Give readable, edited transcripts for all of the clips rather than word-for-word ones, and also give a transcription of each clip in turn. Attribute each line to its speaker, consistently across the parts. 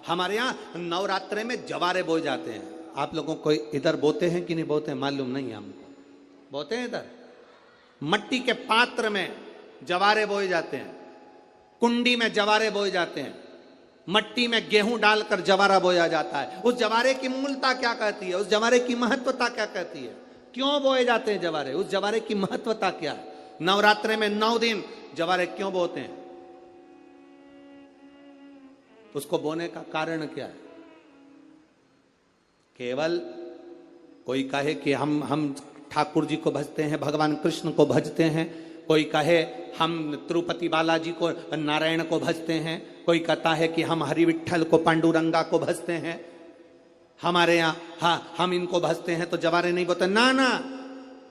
Speaker 1: हमारे यहाँ नवरात्रे में जवारे बोए जाते हैं। आप लोगों को इधर बोते हैं कि नहीं बोते हैं मालूम नहीं है हमको। बोते हैं इधर मट्टी के पात्र में जवारे बोए जाते हैं, कुंडी में जवारे बोए जाते हैं, मट्टी में गेहूं डालकर जवारा बोया जाता है। उस जवारे की मूलता क्या कहती है, उस जवारे की महत्वता क्या कहती है, क्यों बोए जाते हैं जवारे, उस जवारे की महत्वता क्या है। नवरात्रे में 9 दिन जवारे क्यों बोते हैं, उसको बोने का कारण क्या है। केवल कोई कहे कि हम ठाकुर जी को भजते हैं, भगवान कृष्ण को भजते हैं, कोई कहे हम तिरुपति बालाजी को नारायण को भजते हैं, कोई कहता है कि हम हरि विठल को पांडुरंगा को भजते हैं, हमारे यहाँ हाँ हम इनको भजते हैं तो जवारे नहीं बोते। ना ना,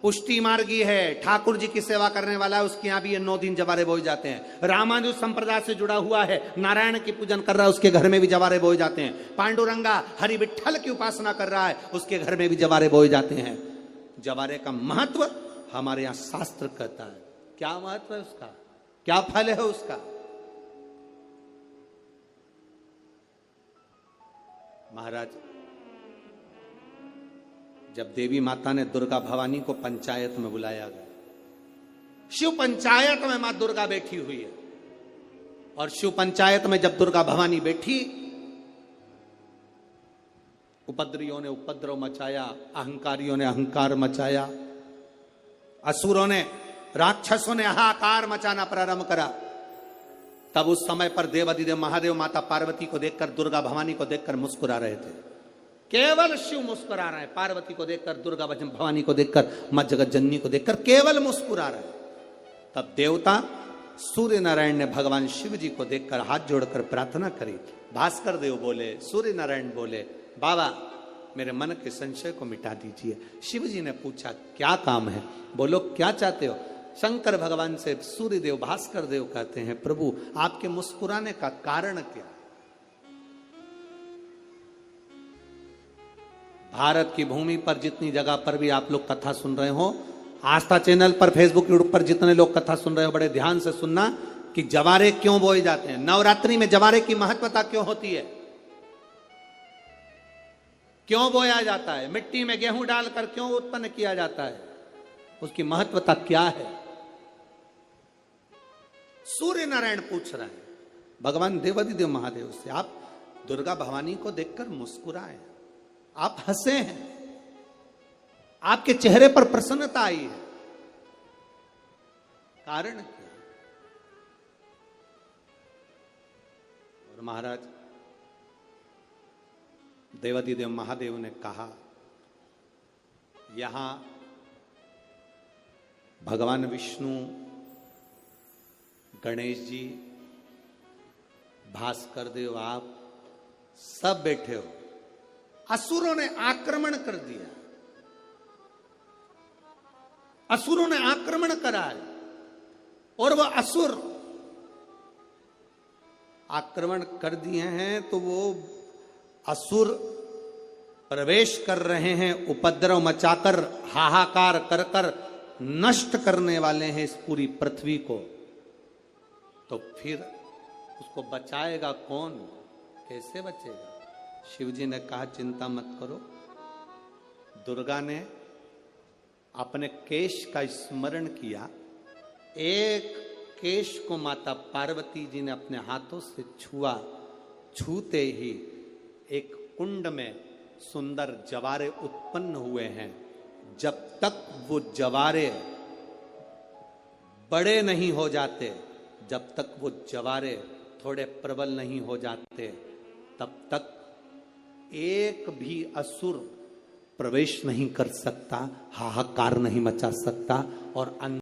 Speaker 1: पुष्टि मार्गी है, ठाकुर जी की सेवा करने वाला है, उसके यहाँ भी ये 9 दिन जवारे बोए जाते हैं। रामानुज संप्रदाय से जुड़ा हुआ है, नारायण की पूजन कर रहा है, उसके घर में भी जवारे बोए जाते हैं। पांडुरंगा हरि विठल की उपासना कर रहा है, उसके घर में भी जवारे बोए जाते हैं। जवारे का महत्व हमारे यहाँ शास्त्र कहता है। क्या महत्व है उसका, क्या फल है उसका। महाराज, जब देवी माता ने दुर्गा भवानी को पंचायत में बुलाया गया, शिव पंचायत में मां दुर्गा बैठी हुई है, और शिव पंचायत में जब दुर्गा भवानी बैठी, उपद्रवियों ने उपद्रव मचाया, अहंकारियों ने अहंकार मचाया, असुरों ने राक्षसों ने हाहाकार मचाना प्रारंभ करा। तब उस समय पर देवाधिदेव महादेव माता पार्वती को देखकर, दुर्गा भवानी को देखकर मुस्कुरा रहे थे। केवल शिव मुस्कुरा रहे हैं, पार्वती को देखकर, दुर्गा भवानी को देखकर, मां जगत जननी को देखकर केवल मुस्कुरा रहे हैं। तब देवता सूर्य नारायण ने भगवान शिव जी को देखकर हाथ जोड़कर प्रार्थना करी। भास्कर देव बोले, सूर्य नारायण बोले, बाबा मेरे मन के संशय को मिटा दीजिए। शिव जी ने पूछा क्या काम है, बोलो क्या चाहते हो। शंकर भगवान से सूर्य देव भास्कर देव कहते हैं, प्रभु आपके मुस्कुराने का कारण क्या। भारत की भूमि पर जितनी जगह पर भी आप लोग कथा सुन रहे हो, आस्था चैनल पर, फेसबुक, यूट्यूब पर जितने लोग कथा सुन रहे हो, बड़े ध्यान से सुनना कि जवारे क्यों बोए जाते हैं। नवरात्रि में जवारे की महत्वता क्यों होती है, क्यों बोया जाता है, मिट्टी में गेहूं डालकर क्यों उत्पन्न किया जाता है, उसकी महत्वता क्या है। सूर्य नारायण पूछ रहे हैं भगवान देवाधिदेव महादेव से, आप दुर्गा भवानी को देखकर मुस्कुराए, आप हंसे हैं, आपके चेहरे पर प्रसन्नता आई है, कारण क्या। और महाराज देवाधिदेव महादेव ने कहा, यहां भगवान विष्णु, गणेश जी, भास्कर देव, आप सब बैठे हो। असुरों ने आक्रमण कर दिया, असुरों ने आक्रमण करा है, और वह असुर आक्रमण कर दिए हैं तो वो असुर प्रवेश कर रहे हैं, उपद्रव मचाकर, हाहाकार कर कर नष्ट करने वाले हैं इस पूरी पृथ्वी को। तो फिर उसको बचाएगा कौन, कैसे बचेगा। शिव जी ने कहा चिंता मत करो। दुर्गा ने अपने केश का स्मरण किया, एक केश को माता पार्वती जी ने अपने हाथों से छुआ, छूते ही एक कुंड में सुंदर जवारे उत्पन्न हुए हैं। जब तक वो जवारे बड़े नहीं हो जाते, जब तक वो जवारे थोड़े प्रबल नहीं हो जाते, तब तक एक भी असुर प्रवेश नहीं कर सकता, हाहाकार नहीं मचा सकता और